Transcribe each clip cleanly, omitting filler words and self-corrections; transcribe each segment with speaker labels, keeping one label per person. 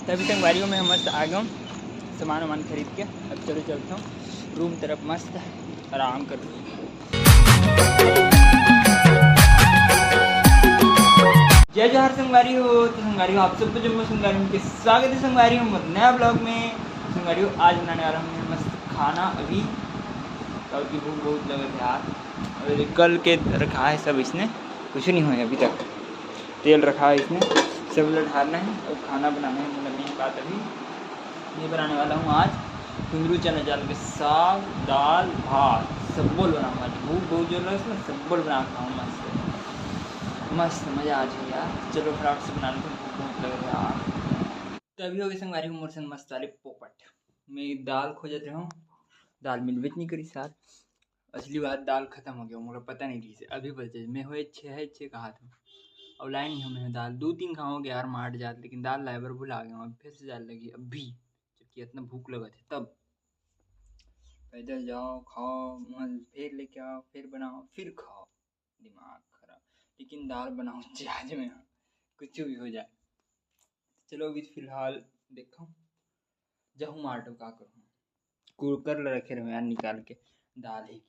Speaker 1: तभी संगवारियों में हम मस्त आ गए सामान वामान खरीद के। अब चलो चलता हूँ रूम तरफ, मस्त आराम कर। जय जोहार संगवारी हो। तो संगवारी हो आप सबको जम्मू संगवारी के स्वागत है संगवारी हो नया ब्लॉग में। संगवारी हो आज बनाने वाला हूँ मस्त खाना अभी, और की भूख बहुत लगे थे यार। और कल के रखा है सब, इसने कुछ नहीं हुआ अभी तक। तेल रखा है इसने, सब लड़ाना है और खाना बनाना है। मतलब मेन बात अभी ये बनाने वाला हूँ आज कुंदरू चना दाल के साग, दाल, भात, सब्बोल बनाऊँगा। आज भूख बहुत जोर लगे इसमें, सब्बोल बना खाऊँ मस्त मस्त, मज़ा आ जाए यार। चलो फटाफट से बना लेते, भूख बहुत लगे यार। तभी हो गई संगवारी हूँ मोरसन मस्त वाले पोपट में दाल खोजत रहा हूँ, दाल मिलबे नहीं करी साथ। असली बात दाल खत्म हो गया, मुझे पता नहीं थी अभी बचे मैं हुए 6 कहा था। और लाइन नहीं हमें दाल 2-3 खाओगे यार मार जात, लेकिन दाल लाइबर भुला गया हूँ। फिर से दाल लगी अभी, जबकि इतना भूख लगा थे तब। पैदल जाओ, खाओ, मन फिर लेके आओ, फिर बनाओ, फिर खाओ, दिमाग खराब। लेकिन दाल बनाओ जहाज में, कुछ भी हो जाए। चलो अभी फिलहाल देखो जाऊँ मार्टो का करूँ, कुकर रखे रहो यार निकाल के दाल ही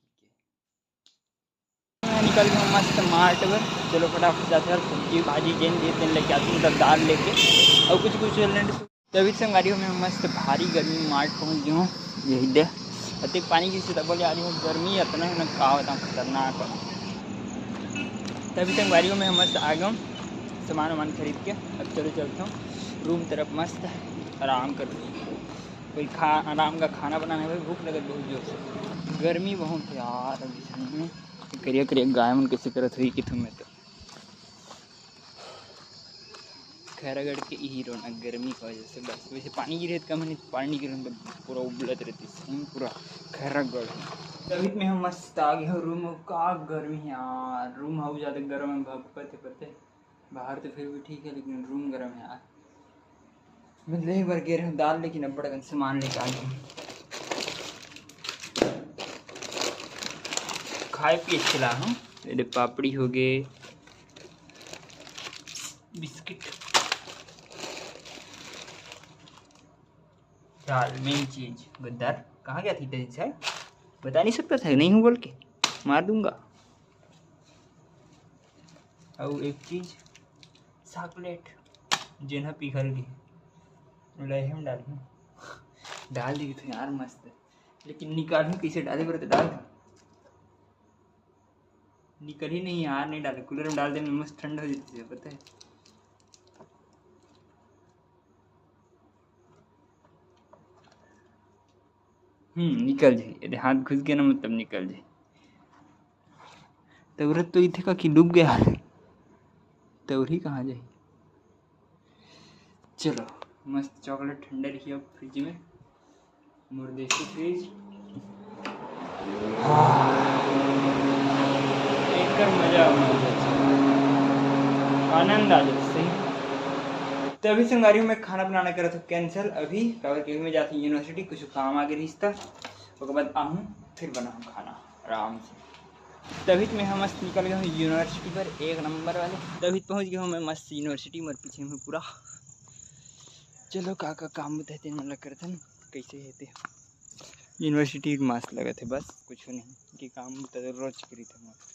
Speaker 1: निकल गया मस्त मार्ट पर। चलो फटाफट जाते हैं सब्जी भाजी जेन देते हैं लेके आती हूँ, दाल लेके और कुछ लेने। तभी संगवारियों में मस्त भारी गर्मी मार्ट पहुँच गई हूँ। यही दे अति पानी की सीता बोले आ रही हूँ, गर्मी इतना है ना कहा होता हूँ खतरनाक। तभी संगवारियों में मस्त आ गया सामान वामान खरीद के। अब चलो चलता हूँ रूम तरफ, मस्त आराम कर। कोई आराम का खाना बनाने में भूख लगे बहुत जोर से, गर्मी बहुत यार। अभी में करिए करिए गाय मन कैसे करत हुई कि तुम्हें तो खैरागढ़ के ही रौनक गर्मी की वजह से। बस वैसे पानी गिरे कम नहीं, पानी गिरे तो पूरा उबलत रहती है पूरा खैरागढ़। तभी में हम मस्त आ गए रूम। का गर्मी है यार, रूम हाउ ज़्यादा गर्म है, भपकते पते बाहर तो फिर भी ठीक है, लेकिन रूम गर्म है यार। मैं ले बार गिर रहा दाल, लेकिन अब बड़ा सामान लेके आ गया। खाए पिए खिला हूँ, मेरे पापड़ी हो गए, बिस्किट, दाल, मेन चीज। गद्दार कहाँ गया थी तेजी से, बता नहीं सकता था नहीं हूँ बोल के मार दूंगा। और एक चीज चॉकलेट जिन्हें पिघल गई लहम डाल दी थी यार मस्त। लेकिन निकाल कैसे डाले पर तो डाल निकल ही नहीं यार, नहीं डाले कूलर में डाल देने में मस्त ठंड हो जाती है पता है। निकल जाए हाथ घुस गया ना, मतलब निकल जाए। तवरत तो इथे का कि डूब गया, तवरी कहाँ जाए। चलो मस्त चॉकलेट ठंडा रखिए अब फ्रिज में, मुर्देसी फ्रिज एक मजा आनंद आ जाए सही। तभी संगारियों में खाना बनाना करा था कैंसिल अभी, कवर के में जाती यूनिवर्सिटी कुछ काम आगे रिश्ता, उसके बाद आऊँ फिर बनाऊँ खाना आराम से। तभी मैं हम मस्त निकल गया हूँ यूनिवर्सिटी पर, एक नंबर वाले। तभी पहुँच गया हूँ मैं मस्त यूनिवर्सिटी मर पीछे में पूरा। चलो का काम बताते मतलब करते न कैसे हेते यूनिवर्सिटी मस्त लगे थे, बस कुछ नहीं कि काम तो रोज करी थे।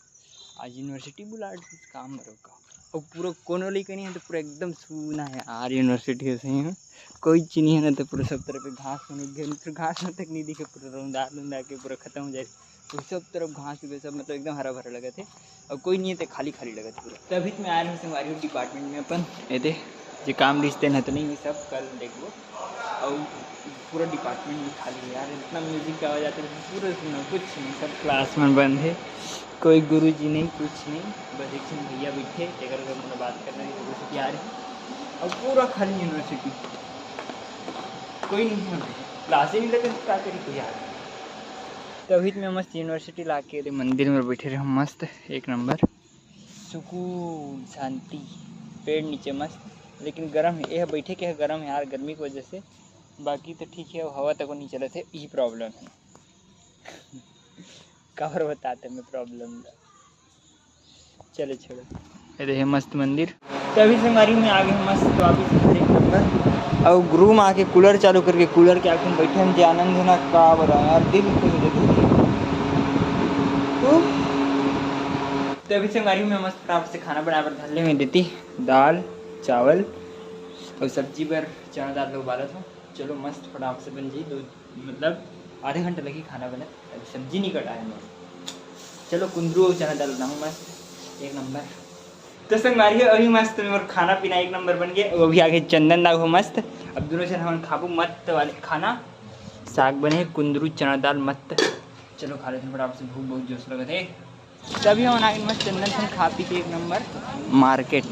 Speaker 1: आज यूनिवर्सिटी बुला काम रोका और पूरा कोनो लेकर नहीं है, तो पूरा एकदम सूना है यार यूनिवर्सिटी ऐसे ही है, कोई चीज़ नहीं है ना। तो पूरा सब तरफ घास फिर घास में तक नहीं दिखे, पूरा रौंदा के पूरा खत्म हो जाए। तो सब तरफ घास उगे सब, मतलब एकदम हरा भरा लगे थे और कोई नहीं है तो खाली खाली लगे थे पूरा। तभी मैं आया हूँ संगवारी डिपार्टमेंट में अपन ये जो काम रिश्ते न तो नहीं सब कल देखो। और पूरा डिपार्टमेंट भी खाली है यार, इतना म्यूजिक का आवाज़ आता है पूरा सुना, कुछ नहीं, सब क्लास में बंद है, कोई गुरुजी नहीं कुछ नहीं, बस एक भैया बैठे अगर मतलब बात करना है यूनिवर्सिटी आ रही है। और पूरा खाली यूनिवर्सिटी, कोई नहीं है, क्लास ही नहीं लगे क्या करी कोई यार। तभी मैं मस्त यूनिवर्सिटी ला के मंदिर में बैठे रहे मस्त एक नंबर सुकून शांति, पेड़ नीचे मस्त। लेकिन गर्म है यह बैठे के है, गर्म है यार गर्मी की वजह से, बाकी तो ठीक है, हवा तक नहीं चले थे, यही प्रॉब्लम है। कवर बताते मैं प्रॉब्लम, चलो छोड़ो। ये मस्त मंदिर तो अभी संगवारी में आगे हम मस्त वापिस घर एक नंबर और रूम आके कूलर चालू करके कूलर के आगे बैठे हम जे आनंद है ना का बड़ा यार दिल खुश हो जाता। तो अभी संगवारी में मस्त फटाफट से खाना बना पर धरले में देती दाल चावल और सब्जी पर चना दाल लोग उबाला था। चलो मस्त फटाफट से बन जी दो मतलब आधे घंटे लगी खाना बने अभी सब्जी नहीं कटा है मेरे। चलो कुंदरू और चना दाल बनाऊँ मस्त एक नंबर। तो संगवारी अभी मस्त मेरे खाना पीना एक नंबर बन गया। वो भी आगे चंदन दाग हो मस्त। अब दोनों से हम खाबू मस्त वाले खाना साग बने कुंदरू चना दाल मस्त। चलो खा लेते हैं फटाफट से भूख बहुत जोश लगे थे। तभी हम आगे मस्त चंदन से खा पी के एक नंबर मार्केट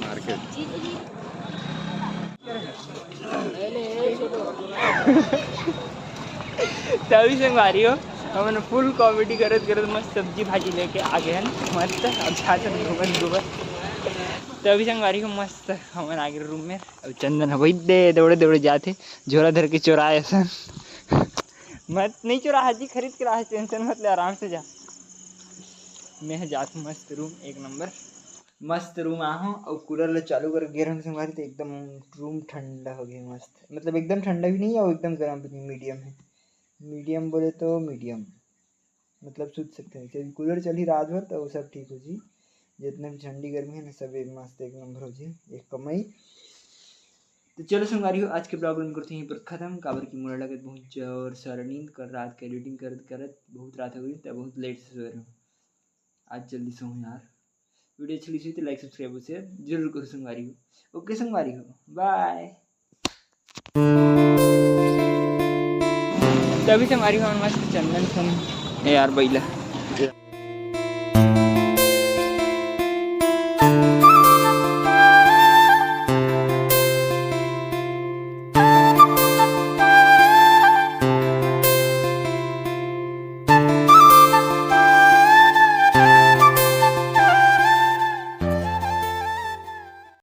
Speaker 1: तभी संगवारी हो हमने फुल कॉमेडी करत करत मस्त सब्जी भाजी लेके आ गए हैं मस्त। अब जाते घूमत घूमत तभी संगवारी को मस्त हमारे आगे रूम में अब चंदन वही दे दौड़े दौड़े जाते झोला धर के चुराए सन मत नहीं चुरा हाजी खरीद के रहा टेंशन मत ले आराम से जा। मैं जाता हूँ मस्त रूम एक नंबर मस्त रूम आ हूँ और कूलर चालू कर गिर हम संगवारी तो एकदम रूम ठंडा हो गया मस्त। मतलब एकदम ठंडा भी नहीं है और एकदम गर्म भी नहीं मीडियम है। मीडियम बोले तो मीडियम मतलब सोच सकते हैं क्योंकि कूलर चली रात भर तो वो सब ठीक हो जी। जितने भी ठंडी गर्मी है ना सब एक मस्त एक नंबर हो जी एक कमाई। तो चलो संगवारी हो आज के ब्लॉग में करते हैं पर खत्म काबर की मुड़ा लगे बहुत जोर सारा नींद कर रात का एडिटिंग करत करत बहुत रात हो गई तब बहुत लेट से सो रहा हूँ। आज जल्दी सो यार। वीडियो अच्छी लगी तो लाइक सब्सक्राइब शेयर जरूर करो संगवारी हो। ओके संगवारी हो बाय। तभी संगवारी हो मस्त चंदन सुन यार बैला